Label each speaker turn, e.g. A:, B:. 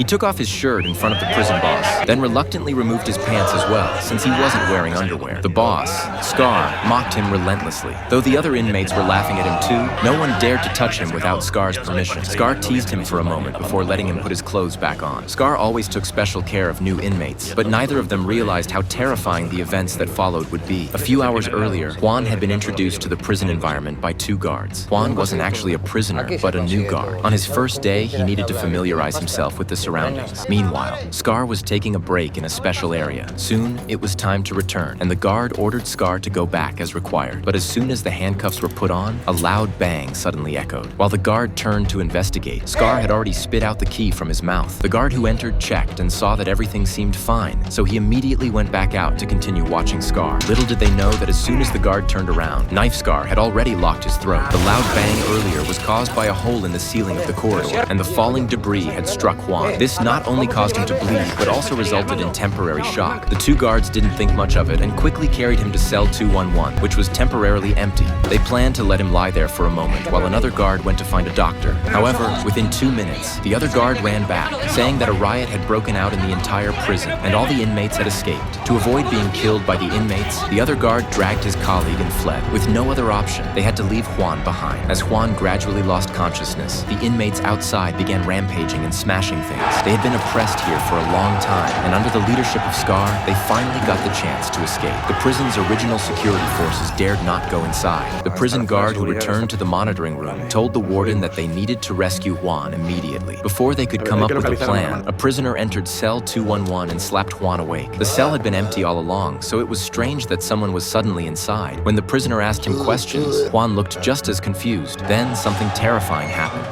A: He took off his shirt in front of the prison boss, then reluctantly removed his pants as well, since he wasn't wearing underwear. The boss, Scar, mocked him relentlessly. Though the other inmates were laughing at him too, no one dared to touch him without Scar's permission. Scar teased him for a moment before letting him put his clothes back on. Scar always took special care of new inmates, but neither of them realized how terrifying the events that followed would be. A few hours earlier, Juan had been introduced to the prison environment by two guards. Juan wasn't actually a prisoner, but a new guard. On his first day, he needed to familiarize himself with the surroundings. Meanwhile, Scar was taking a break in a special area. Soon, it was time to return, and the guard ordered Scar to go back as required. But as soon as the handcuffs were put on, a loud bang suddenly echoed. While the guard turned to investigate, Scar had already spit out the key from his mouth. The guard who entered checked and saw that everything seemed fine, so he immediately went back out to continue watching Scar. Little did they know that as soon as the guard turned around, Knife Scar had already locked his throat. The loud bang earlier was caused by a hole in the ceiling of the corridor, and the falling debris had struck Juan. This not only caused him to bleed, but also resulted in temporary shock. The two guards didn't think much of it and quickly carried him to cell 211, which was temporarily empty. They planned to let him lie there for a moment while another guard went to find a doctor. However, within 2 minutes, the other guard ran back, saying that a riot had broken out in the entire prison and all the inmates had escaped. To avoid being killed by the inmates, the other guard dragged his colleague and fled. With no other option, they had to leave Juan behind. As Juan gradually lost consciousness, the inmates outside began rampaging and smashing things. They had been oppressed here for a long time, and under the leadership of Scar, they finally got the chance to escape. The prison's original security forces dared not go inside. The prison guard who returned to the monitoring room told the warden that they needed to rescue Juan immediately. Before they could come up with a plan, a prisoner entered cell 211 and slapped Juan awake. The cell had been empty all along, so it was strange that someone was suddenly inside. When the prisoner asked him questions, Juan looked just as confused. Then something terrifying happened.